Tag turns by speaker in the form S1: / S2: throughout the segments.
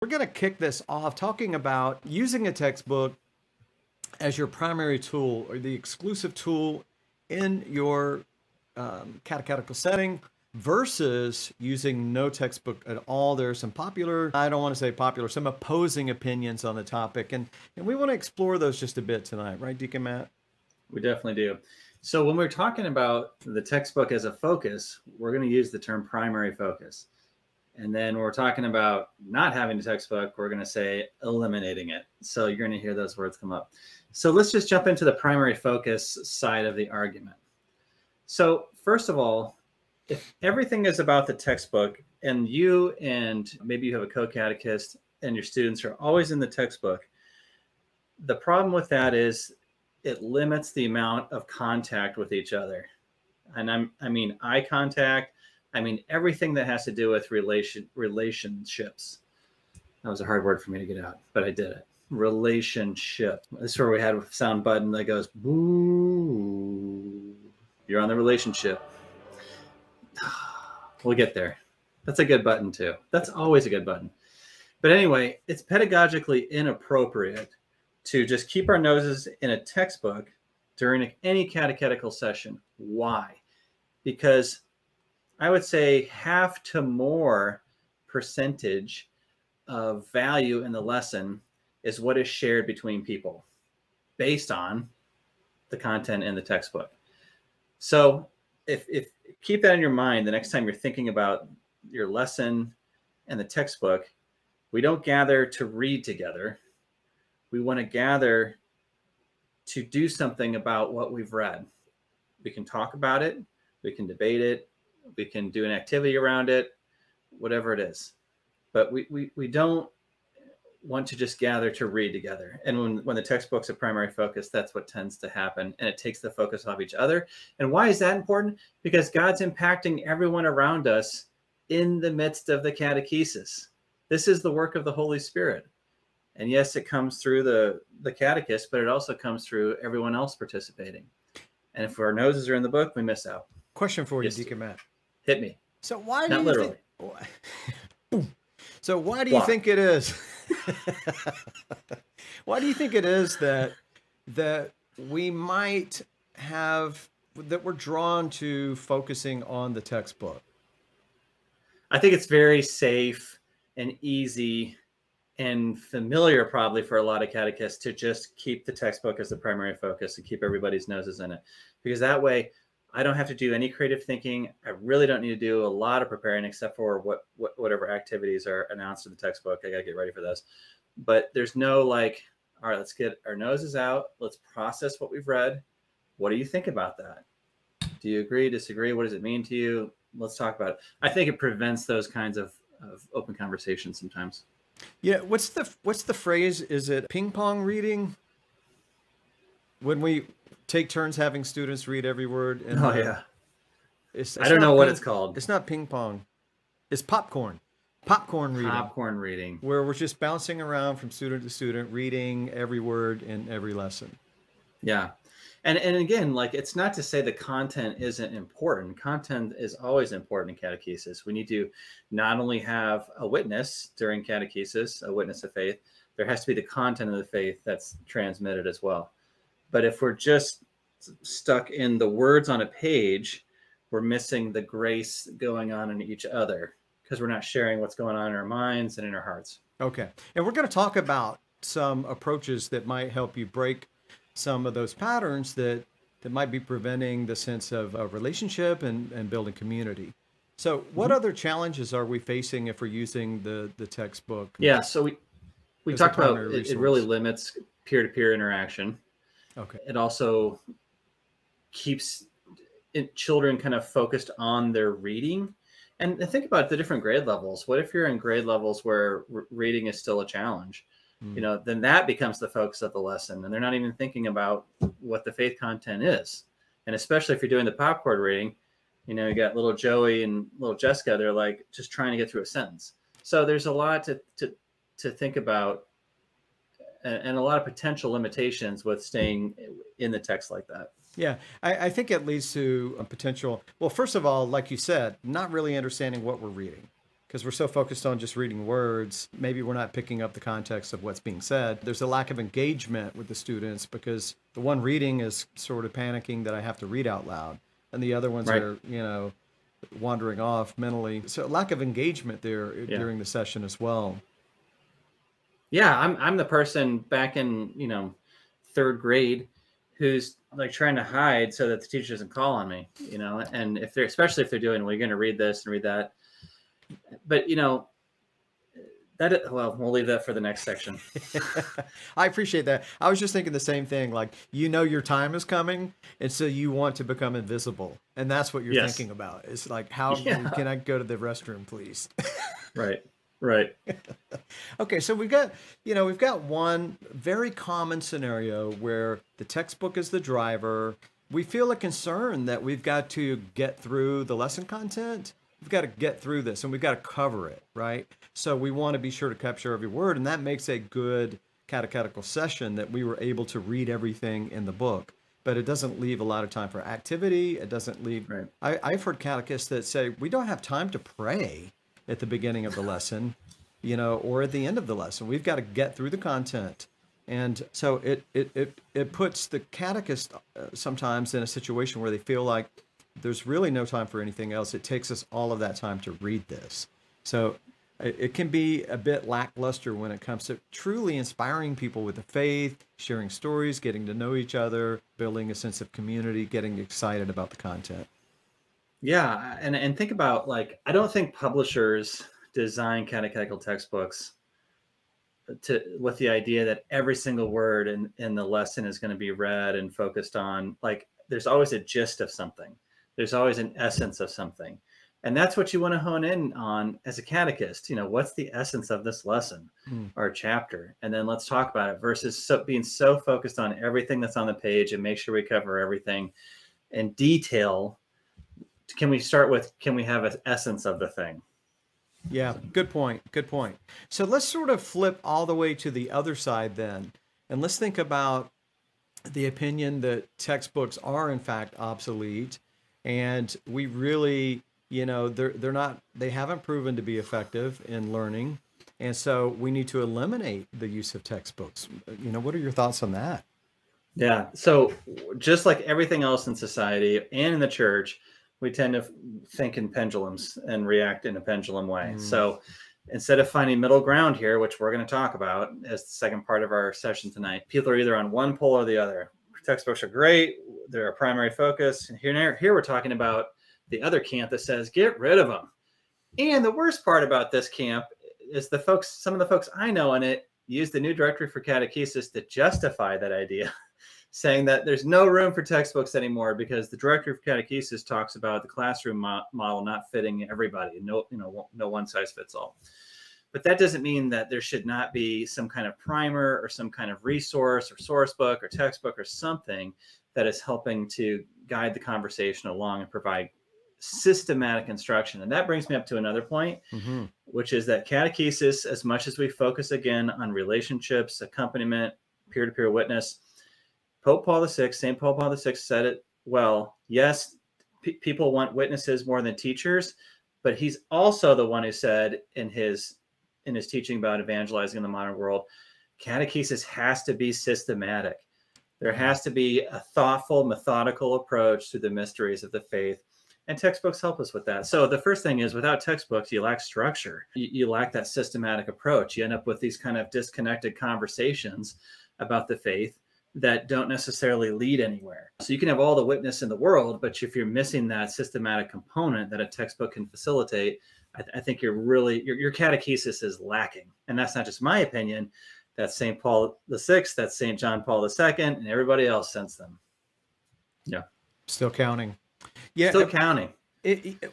S1: We're going to kick this off talking about using a textbook as your primary tool or the exclusive tool in your catechetical setting versus using no textbook at all. There are some popular, I don't want to say popular, some opposing opinions on the topic. And we want to explore those just a bit tonight, right, Deacon Matt?
S2: We definitely do. So when we're talking about the textbook as a focus, we're going to use the term primary focus. And then when we're talking about not having the textbook, we're going to say eliminating it. So you're going to hear those words come up. So let's just jump into the primary focus side of the argument. So first of all, if everything is about the textbook and you and maybe you have a co-catechist and your students are always in the textbook, the problem with that is it limits the amount of contact with each other. And I mean eye contact. I mean, everything that has to do with relationships. That was a hard word for me to get out, but I did it. Relationship. This is where we had a sound button that goes, boo. You're on the relationship. We'll get there. That's a good button too. That's always a good button. But anyway, it's pedagogically inappropriate to just keep our noses in a textbook during any catechetical session. Why? Because I would say half to more percentage of value in the lesson is what is shared between people based on the content in the textbook. So if keep that in your mind the next time you're thinking about your lesson and the textbook, we don't gather to read together. We want to gather to do something about what we've read. We can talk about it. We can debate it. We can do an activity around it, whatever it is. But we don't want to just gather to read together. And when the textbook's a primary focus, that's what tends to happen. And it takes the focus off each other. And why is that important? Because God's impacting everyone around us in the midst of the catechesis. This is the work of the Holy Spirit. And yes, it comes through the catechist, but it also comes through everyone else participating. And if our noses are in the book, we miss out.
S1: Question for you, Deacon Matt.
S2: Hit me.
S1: So why
S2: Not
S1: do you
S2: literally.
S1: So why do you think it is? Why do you think it is that we might have that we're drawn to focusing on the textbook?
S2: I think it's very safe and easy and familiar probably for a lot of catechists to just keep the textbook as the primary focus and keep everybody's noses in it. Because that way I don't have to do any creative thinking. I really don't need to do a lot of preparing except for whatever activities are announced in the textbook. I got to get ready for those. But there's no like, all right, let's get our noses out. Let's process what we've read. What do you think about that? Do you agree, disagree? What does it mean to you? Let's talk about it. I think it prevents those kinds of open conversations sometimes.
S1: Yeah. What's the phrase? Is it ping pong reading? When we take turns having students read every word. And
S2: oh yeah.
S1: It's
S2: I don't know what it's called.
S1: It's not ping pong. It's popcorn. Popcorn reading.
S2: Popcorn reading.
S1: Where we're just bouncing around from student to student, reading every word in every lesson.
S2: Yeah. And again, like, it's not to say the content isn't important. Content is always important in catechesis. We need to not only have a witness during catechesis, a witness of faith, there has to be the content of the faith that's transmitted as well. But if we're just stuck in the words on a page, we're missing the grace going on in each other because we're not sharing what's going on in our minds and in our hearts.
S1: Okay. And we're going to talk about some approaches that might help you break some of those patterns that might be preventing the sense of a relationship and building community. So what other challenges are we facing if we're using the textbook?
S2: Yeah, so we talked about it really limits peer-to-peer interaction.
S1: Okay.
S2: It also keeps children kind of focused on their reading. And think about the different grade levels. What if you're in grade levels where reading is still a challenge? You know, then that becomes the focus of the lesson. And they're not even thinking about what the faith content is. And especially if you're doing the popcorn reading, you know, you got little Joey and little Jessica, they're like just trying to get through a sentence. So there's a lot to think about and a lot of potential limitations with staying in the text like that.
S1: Yeah, I think it leads to a potential, well, first of all, like you said, not really understanding what we're reading. because we're so focused on just reading words, maybe we're not picking up the context of what's being said. There's a lack of engagement with the students because the one reading is sort of panicking that I have to read out loud, and the other ones
S2: Right.
S1: are, wandering off mentally. So lack of engagement there during the session as well.
S2: Yeah, I'm the person back in, third grade who's like trying to hide so that the teacher doesn't call on me, and especially if they're doing, well, you're going to read this and read that. But, we'll leave that for the next section.
S1: I appreciate that. I was just thinking the same thing. Like, your time is coming, and so you want to become invisible. And that's what you're thinking about. It's like, how can I go to the restroom, please?
S2: Right.
S1: Okay, so we've got one very common scenario where the textbook is the driver. We feel a concern that we've got to get through the lesson content. We've got to get through this, and we've got to cover it, right? So we want to be sure to capture every word, and that makes a good catechetical session, that we were able to read everything in the book. But it doesn't leave a lot of time for activity. It doesn't leave...
S2: Right.
S1: I've heard catechists that say, we don't have time to pray at the beginning of the lesson, or at the end of the lesson. We've got to get through the content. And so it puts the catechist sometimes in a situation where they feel like there's really no time for anything else. It takes us all of that time to read this. So it can be a bit lackluster when it comes to truly inspiring people with the faith, sharing stories, getting to know each other, building a sense of community, getting excited about the content.
S2: Yeah, and think about, like, I don't think publishers design catechetical textbooks with the idea that every single word in the lesson is going to be read and focused on. Like, there's always a gist of something. There's always an essence of something. And that's what you want to hone in on as a catechist. What's the essence of this lesson or chapter? And then let's talk about it, versus being so focused on everything that's on the page and make sure we cover everything in detail. Can we start with, can we have an essence of the thing?
S1: Yeah, good point. Good point. So let's sort of flip all the way to the other side then. And let's think about the opinion that textbooks are in fact obsolete. And we really, they haven't proven to be effective in learning. And so we need to eliminate the use of textbooks. What are your thoughts on that?
S2: Yeah. So just like everything else in society and in the church, we tend to think in pendulums and react in a pendulum way. So instead of finding middle ground here, which we're going to talk about as the second part of our session tonight, people are either on one pole or the other. Textbooks are great. They're a primary focus. And here we're talking about the other camp that says, get rid of them. And the worst part about this camp is some of the folks I know in it use the new directory for catechesis to justify that idea, saying that there's no room for textbooks anymore because the directory for catechesis talks about the classroom model not fitting everybody. No one size fits all. But that doesn't mean that there should not be some kind of primer or some kind of resource or source book or textbook or something that is helping to guide the conversation along and provide systematic instruction. And that brings me up to another point, which is that catechesis, as much as we focus again on relationships, accompaniment, peer-to-peer witness, St. Paul VI said it well. Yes, people want witnesses more than teachers, but he's also the one who said in his teaching about evangelizing in the modern world, catechesis has to be systematic. There has to be a thoughtful, methodical approach to the mysteries of the faith. And textbooks help us with that. So the first thing is, without textbooks, you lack structure. You lack that systematic approach. You end up with these kind of disconnected conversations about the faith that don't necessarily lead anywhere. So you can have all the witness in the world, but if you're missing that systematic component that a textbook can facilitate, I think your catechesis is lacking. And that's not just my opinion. That's St. Paul VI, that's St. John Paul II, and everybody else since then. Yeah.
S1: Still counting. Yeah.
S2: Still counting.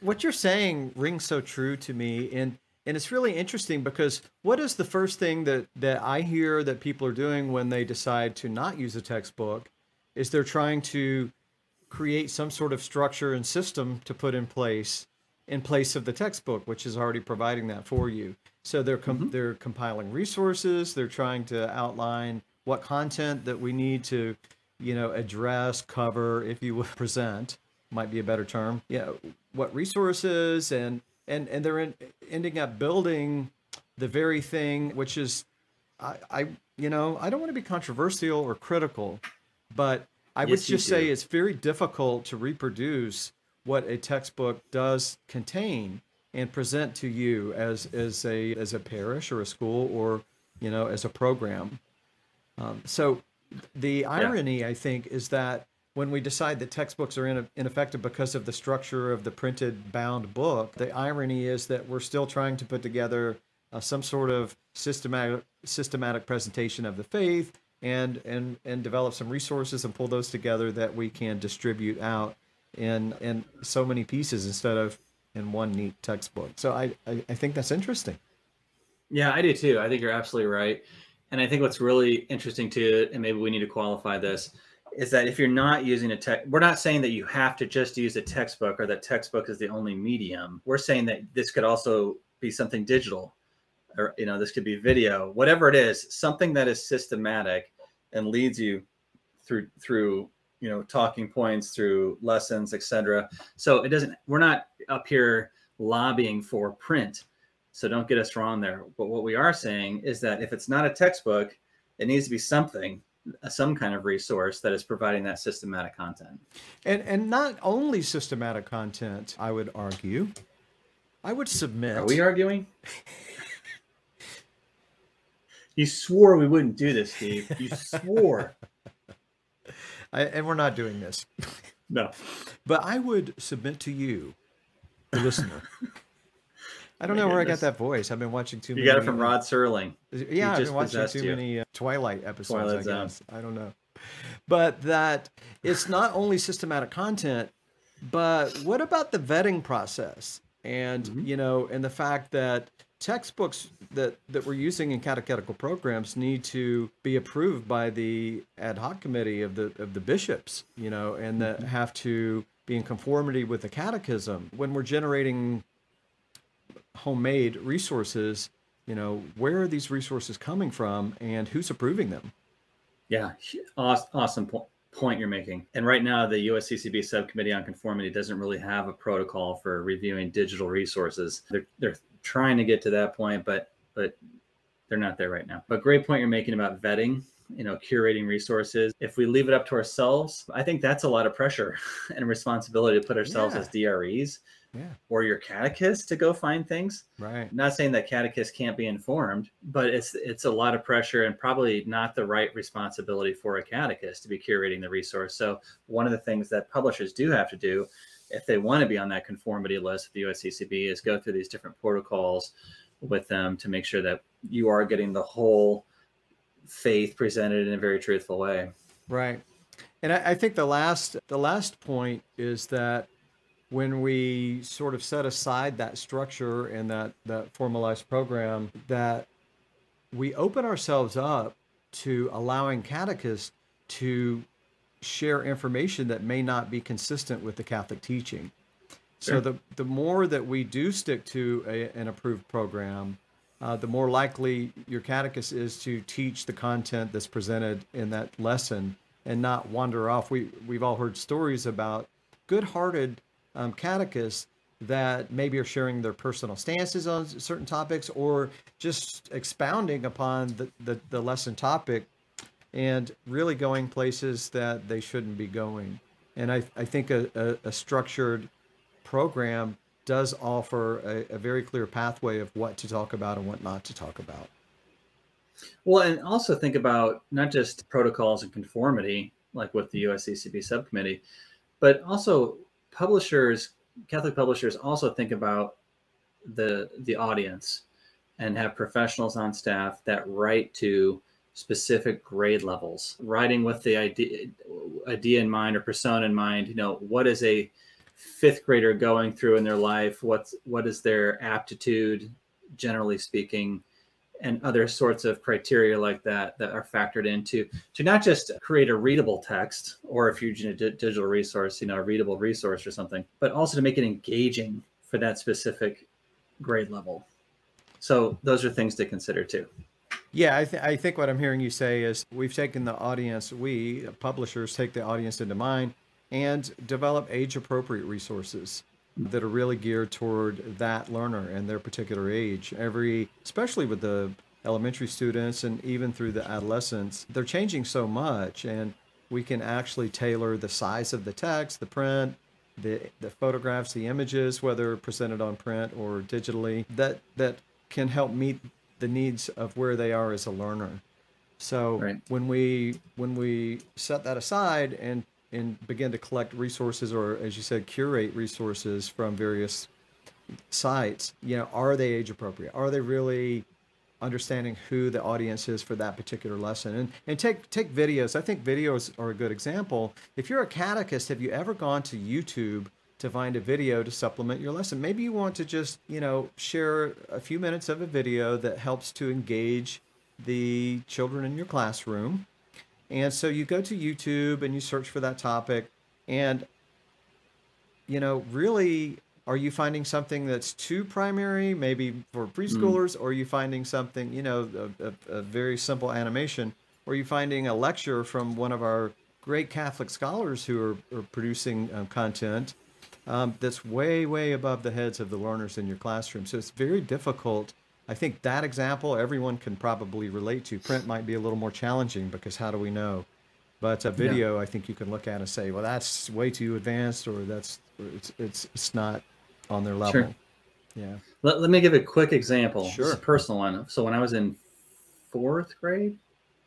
S1: What you're saying rings so true to me. And it's really interesting because what is the first thing that I hear that people are doing when they decide to not use a textbook is they're trying to create some sort of structure and system to put in place of the textbook, which is already providing that for you. So they're compiling resources. They're trying to outline what content that we need to, address, cover, if you would, present, might be a better term. What resources and and they're ending up building the very thing which is, I you know, I don't want to be controversial or critical, but I would
S2: Yes, you
S1: just say
S2: do.
S1: it's very difficult to reproduce what a textbook does contain and present to you as a parish or a school or, you know, as a program. So the
S2: Yeah.
S1: irony, I think, is that when we decide that textbooks are ineffective because of the structure of the printed bound book, the irony is that we're still trying to put together some sort of systematic presentation of the faith and develop some resources and pull those together that we can distribute out in so many pieces instead of in one neat textbook. So I think that's interesting.
S2: Yeah, I do too. I think you're absolutely right. And I think what's really interesting too, and maybe we need to qualify this, is that if you're not using a tech, we're not saying that you have to just use a textbook or that textbook is the only medium. We're saying that this could also be something digital, or this could be video, whatever it is, something that is systematic and leads you through talking points, through lessons, etc. So it doesn't. We're not up here lobbying for print. So don't get us wrong there. But what we are saying is that if it's not a textbook, it needs to be something, some kind of resource that is providing that systematic content.
S1: And not only systematic content, I would argue. I would submit.
S2: Are we arguing? You swore we wouldn't do this, Steve. You swore.
S1: And we're not doing this.
S2: No.
S1: But I would submit to you, the listener. I don't know where I got that voice. I've been watching too many.
S2: You got it from Rod Serling.
S1: Yeah, I've been watching too many Twilight episodes, I guess. I don't know. But that it's not only systematic content, but what about the vetting process? And, and the fact that textbooks that we're using in catechetical programs need to be approved by the ad hoc committee of the bishops, and that have to be in conformity with the catechism. When we're generating homemade resources, where are these resources coming from and who's approving them?
S2: Yeah, awesome point you're making. And right now, the USCCB Subcommittee on Conformity doesn't really have a protocol for reviewing digital resources. They're trying to get to that point, but they're not there right now. But great point you're making about vetting, curating resources. If we leave it up to ourselves, I think that's a lot of pressure and responsibility to put ourselves as DREs.
S1: Yeah.
S2: Or your catechist to go find things.
S1: Right.
S2: Not saying that catechists can't be informed, but it's a lot of pressure and probably not the right responsibility for a catechist to be curating the resource. So one of the things that publishers do have to do if they want to be on that conformity list of the USCCB is go through these different protocols with them to make sure that you are getting the whole faith presented in a very truthful way.
S1: Right. And I think the last point is that when we sort of set aside that structure and that formalized program, that we open ourselves up to allowing catechists to share information that may not be consistent with the Catholic teaching. Sure. So the more that we do stick to an approved program, the more likely your catechist is to teach the content that's presented in that lesson and not wander off. We've all heard stories about good-hearted catechists that maybe are sharing their personal stances on certain topics or just expounding upon the lesson topic and really going places that they shouldn't be going. And I think a structured program does offer a very clear pathway of what to talk about and what not to talk about.
S2: Well, and also think about not just protocols and conformity, like with the USCCB subcommittee, but also Catholic publishers also think about the audience and have professionals on staff that write to specific grade levels, writing with the idea in mind or persona in mind. What is a fifth grader going through in their life? What is their aptitude, generally speaking, and other sorts of criteria like that are factored into to not just create a readable text, or if you're using a digital resource, a readable resource or something, but also to make it engaging for that specific grade level. So those are things to consider too.
S1: Yeah, I think what I'm hearing you say is we've taken the audience, we publishers take the audience into mind and develop age-appropriate resources that are really geared toward that learner and their particular age. Especially with the elementary students and even through the adolescents, they're changing so much, and we can actually tailor the size of the text, the print, the photographs, the images, whether presented on print or digitally, that can help meet the needs of where they are as a learner. So
S2: Right.
S1: when we set that aside and begin to collect resources, or as you said, curate resources from various sites, are they age appropriate? Are they really understanding who the audience is for that particular lesson? And take videos. I think videos are a good example. If you're a catechist, have you ever gone to YouTube to find a video to supplement your lesson? Maybe you want to just, share a few minutes of a video that helps to engage the children in your classroom. And so you go to YouTube and you search for that topic, and really, are you finding something that's too primary, maybe for preschoolers, or are you finding something, a very simple animation, or are you finding a lecture from one of our great Catholic scholars who are producing content that's way, way above the heads of the learners in your classroom? So it's very difficult. I think that example everyone can probably relate to. Print might be a little more challenging because how do we know? But a video, I think you can look at and say, well, that's way too advanced, or it's not on their level.
S2: Sure.
S1: Yeah.
S2: Let me give a quick example.
S1: Sure.
S2: It's a personal one. So when I was in 4th grade,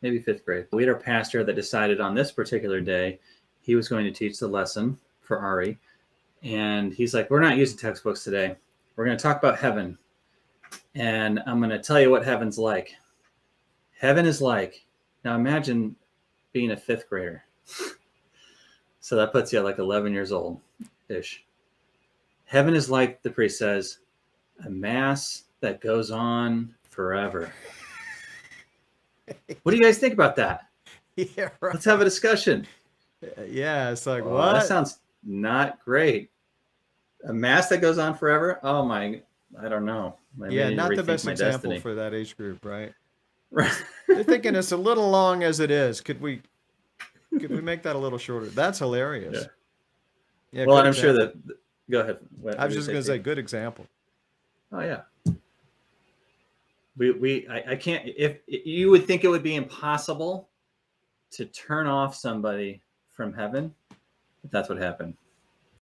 S2: maybe 5th grade, we had our pastor that decided on this particular day he was going to teach the lesson for Ari. And he's like, we're not using textbooks today. We're going to talk about heaven. And I'm going to tell you what heaven's like. Heaven is like, now imagine being a 5th grader. So that puts you at like 11 years old-ish. Heaven is like, the priest says, a mass that goes on forever. What do you guys think about that?
S1: Yeah, right.
S2: Let's have a discussion.
S1: Yeah, it's like,
S2: Oh,
S1: what?
S2: that sounds not great. A mass that goes on forever? Oh my, I don't know.
S1: Yeah, not the best example
S2: destiny.
S1: for that age group, right?
S2: Right.
S1: They're thinking it's a little long as it is. Could we make that a little shorter? That's hilarious.
S2: Yeah, well, and I'm sure that. Go ahead.
S1: I was just going to say, good example.
S2: Oh yeah. I can't. If you would think it would be impossible to turn off somebody from heaven, that's what happened.